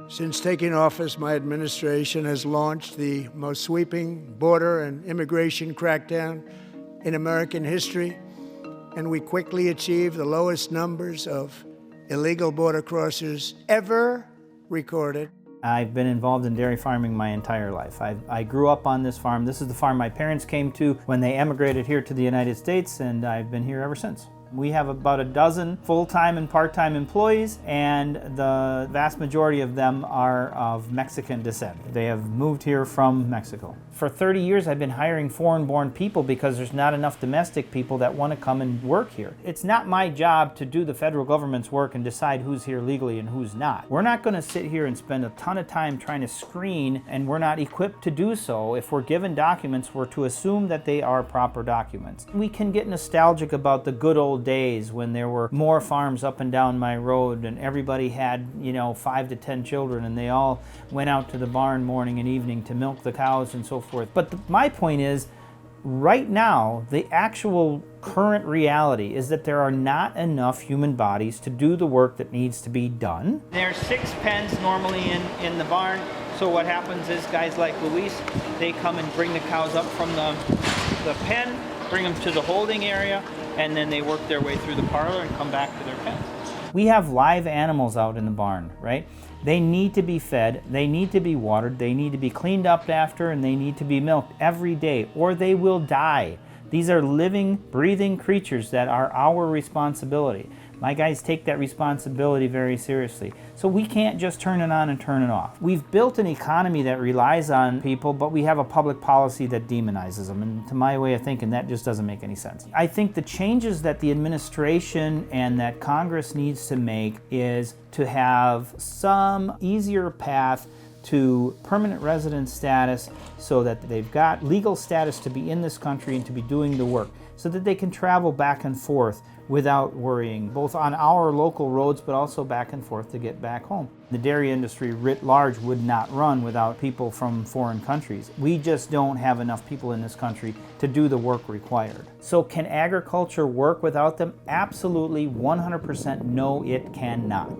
Since taking office, my administration has launched the most sweeping border and immigration crackdown in American history, and we quickly achieved the lowest numbers of illegal border crossers ever recorded. I've been involved in dairy farming my entire life. I grew up on this farm. This is the farm my parents came to when they emigrated here to the United States, and I've been here ever since. We have about a dozen full-time and part-time employees, and the vast majority of them are of Mexican descent. They have moved here from Mexico. For 30 years I've been hiring foreign-born people because there's not enough domestic people that want to come and work here. It's not my job to do the federal government's work and decide who's here legally and who's not. We're not going to sit here and spend a ton of time trying to screen, and we're not equipped to do so. If we're given documents, we're to assume that they are proper documents. We can get nostalgic about the good old days when there were more farms up and down my road and everybody had, 5 to 10 children, and they all went out to the barn morning and evening to milk the cows and so forth. But my point is, right now, the actual current reality is that there are not enough human bodies to do the work that needs to be done. There's 6 pens normally in the barn, so what happens is guys like Luis, they come and bring the cows up from the pen, bring them to the holding area, and then they work their way through the parlor and come back to their pens. We have live animals out in the barn, right? They need to be fed, they need to be watered, they need to be cleaned up after, and they need to be milked every day, or they will die. These are living, breathing creatures that are our responsibility. My guys take that responsibility very seriously. So we can't just turn it on and turn it off. We've built an economy that relies on people, but we have a public policy that demonizes them. And to my way of thinking, that just doesn't make any sense. I think the changes that the administration and that Congress needs to make is to have some easier path to permanent resident status so that they've got legal status to be in this country and to be doing the work, so that they can travel back and forth without worrying, both on our local roads but also back and forth to get back home. The dairy industry writ large would not run without people from foreign countries. We just don't have enough people in this country to do the work required. So can agriculture work without them? Absolutely, 100% no, it cannot.